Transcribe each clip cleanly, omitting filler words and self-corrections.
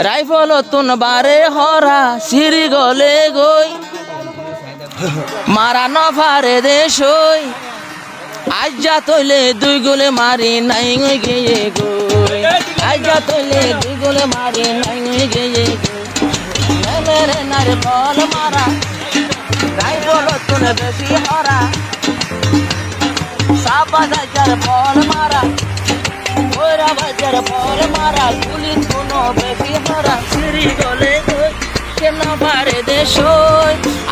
rifle তুন বারে হরা সিঁড়ি গলে গই মারা ন পারে দেশ আজ যা তৈলে দুই গোলে মারি নাই গিয়ে গই আজ যা তৈলে দুই গোলে মারি নাই গিয়ে মেরে নারে বল মারা রাইফল তুন বেশি হরা সাবা যার বল মারা ওরা বাজার বল মারা গুলি কোনো বেশি হরা সিঁড়ি গলে গই কেন পারে দেশ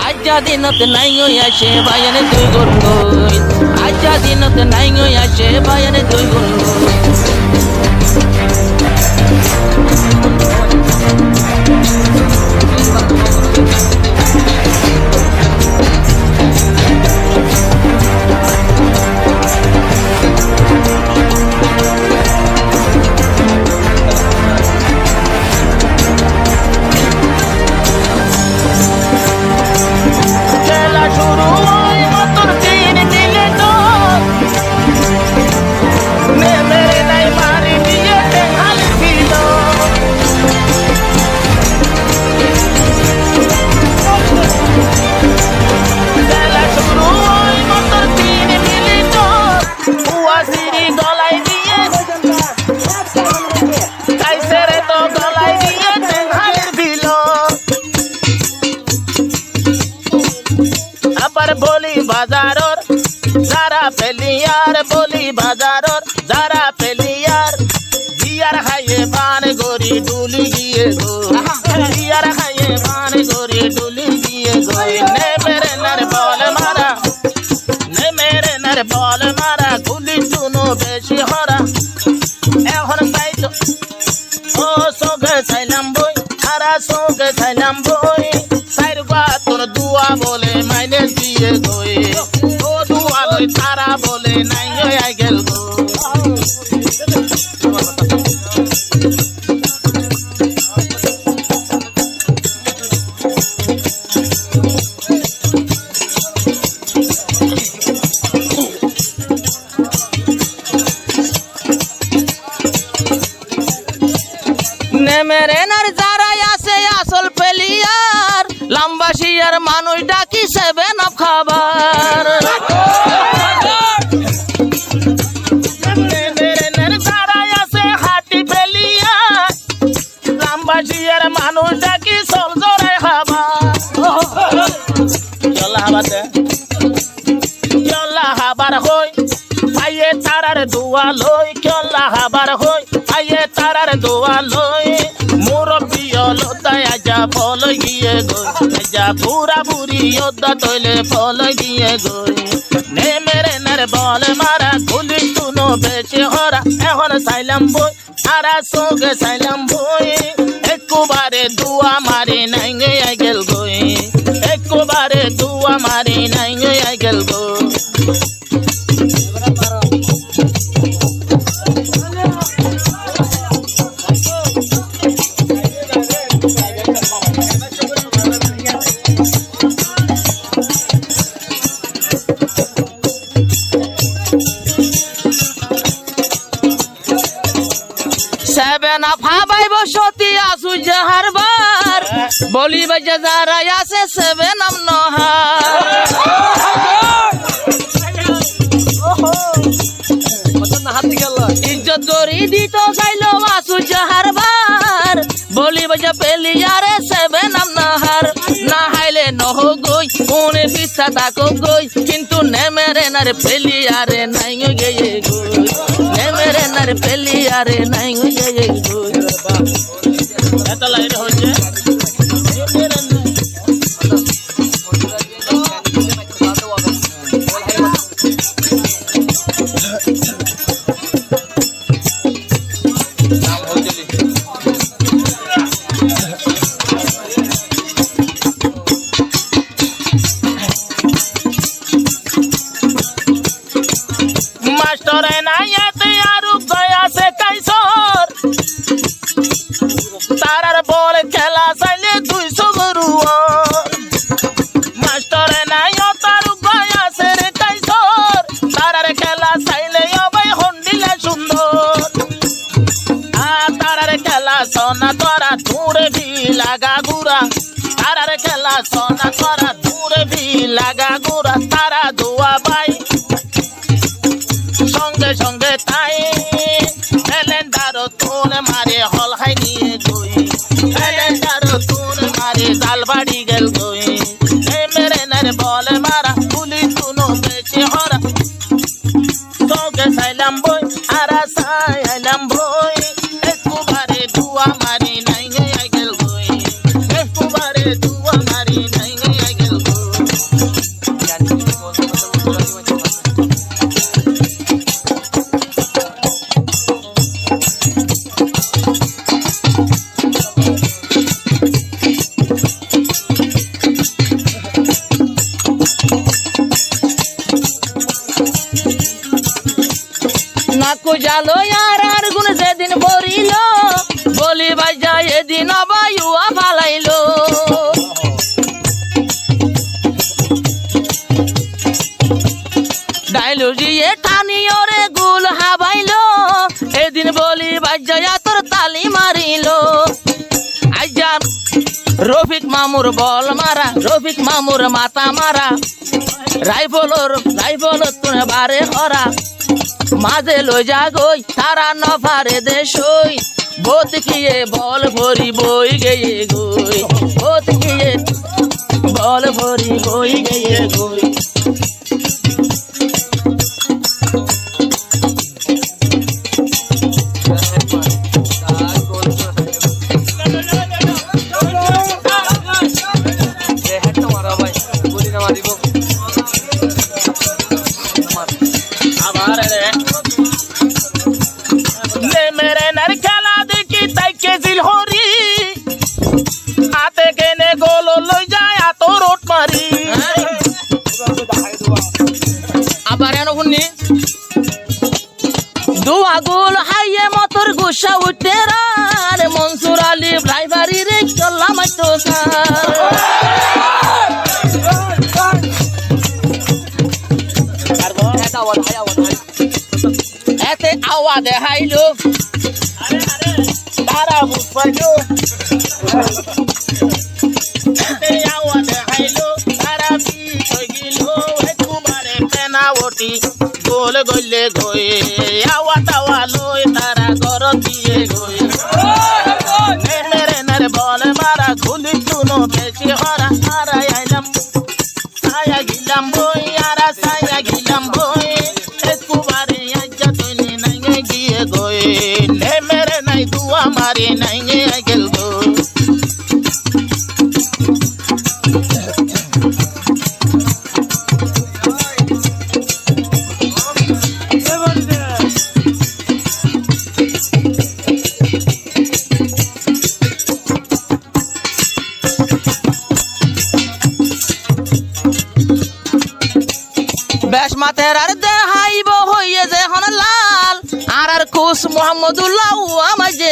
আজ যা দিনত নাই আসে বায়ানে দুই গোল গই আজ যা দিনত নাই আসে বায়ানে দুই গোল বাজারর যারা পেলিয়ার বলি বাজারর যারা পেলিয়ার বিয়ার খাইয়ে পান গরি ডুলি গিয়ে গো বিয়ার খাইয়ে পান গরি ডুলি গিয়ে গো নে মেরে নার বল মারা নে মেরে নার বল মারা গুলি শুনো বেশি হরা এখন সাইতো ও সোগে সাইলাম বই আরা সোগে সাইলাম বই সাইরবা তোর দুয়া বলে মাইনে দিয়ে গই ও দুয়া লই তারা বলে নাই আই গেল গো নে মেরে নার যারা আছে আসল পেলিয়ার লম্বাশিয়ার মানুষ ডাকি সেভেন আপ খাবার যারা আছে হাটি পেলিয়ার লম্বাশিয়ার মানুষ ডাকি সল জোরে খাবার চলা হাবাতে চলা হাবার হই পাইয়ে তারার দোয়া লই চলা হাবার হই পাইয়ে তারার দোয়া লই মুরব্বী লতায় আজা ফল গিয়ে গই আজা বুড়া বুড়ি যোদ্ধা তৈলে ফল গিয়ে গই নে মেরে নার বল মারা গুলি শুনো বেশি হরা এখন সাইলাম বই আরা সোগে সাইলাম বই একবারে দুয়া মারি নাই আই গেল গই একবারে দুয়া মারি নাই আই গেল গো সেভেন আপ হাবাই বসতি আসু জাহারবার বলি বাজা যারা আছে সেভেন আপ নহার ইজ্জত গরি দিত চাইল আসু জাহারবার বলি বাজা পেলিয়ারে সেভেন আপ নহার না হাইলে নহ গই মনে পিছা থাকো গই কিন্তু নেমেরে নারে পেলিয়ারে নাই গিয়ে গই নেমেরে নারে পেলিয়ারে নাই গিয়ে গই এত লাইন হচ্ছে মাস্টারে নাই এতে আরু গয়া সে কাইসর তারার বল খেলা চাইলে 200 গরু মাস্টারে নাই তারু গয়া সে রে কাইসর তারার খেলা চাইলে ভাই হন্ডিলা সুন্দর তারার খেলা সোনা তোরা দূরে ভি লাগা গুড়া তারার খেলা সোনা করা দূরে ভি লাগা গুড়া তারা দোয়া বাই সঙ্গে সঙ্গে তাই এলেন্ডারো তুন মারে হল হাই নিয়ে গই এলেন্ডারো তুন মারে জাল বাড়ি গেল গই মেরে নারে বলে মারা পুলি তুনো বেশি হরা তোকে সাইলাম বই আরা সাইলাম বই একবারে দুয়া মারি নাই গেল গই একবারে দুয়া মারি নাই গেল গই নাকু জালো আর গুণ যেদিন ভরিল বলি ভাই যায় এদিন বায়ুয়া ফালাইলো ডাইলুজিয়ে টানি ওরে গুল হাবাইলো এদিন বলি ভাই যায় তোর তালি মারিলো আইজান রফিক মামুর বল মারা রফিক মামুর মাথা মারা রাইফল তুনে বারে হরা মাঝে লই যা গই তারা নফারে দেশই বোত কিয়ে বল ভরি বই গেয়ে গই বোত কিয়ে বল ভরি বই গেয়ে গই দুয়া গুল হাইয়ে মতর গুসা উঠে রে মনসুর আলী ড্রাইভারি রে চললাম তো এতে আওয়া দেখাইলো তারা বুঝপাইলো আওয়া দেখাইলো তারা একবারে পেনাওটি গোল গলে গই আওয়া তাওয়া লই তারা ঘর দিয়ে গই মেরে নারে বল মারা খুলি তুনো বেশি হরা আরা আইলাম সায়া গিলাম বই আরা সায়া গিলাম বই একবারে আজ্জা তুই নাই গিয়ে গই মেরে নাই দুয়া মারি নাই গেল গই বেশ মাথের আর দেহাইব হইয়ে যে হন লাল আর খুশ মোহাম্মদুল্লাহ আমার যে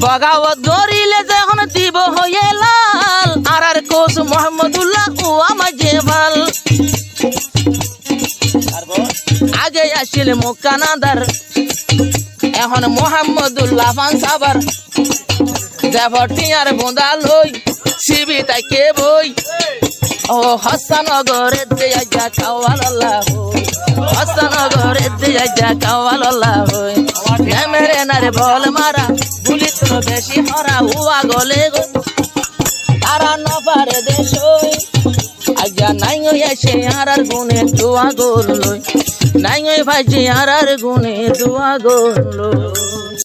বগাওয়াত ধরিলে যখন দিব হইয়ে লাল আর খুশ মোহাম্মদুল্লাহ আমার যে ভাল আগে আসিল মুক্কানাদার এখন মোহাম্মদুল্লাহ ফান সাবার দেবটিয়ার বোঁদা লই শিবি তাকে বই ও হাসানগরের দিয়া যা কাওয়াল্লাহ হাসানগরের দিয়া যা কাওয়াল্লাহ হই মেরে নারে বল মারা গুলি তো বেশি হরা হুয়া গলে গো তারা নপারে দেশ আজ্ঞা নাই এসে আর গুনে দোয়া গোল লই নাই ভাইজি আর গুনে দোয়া গোল লই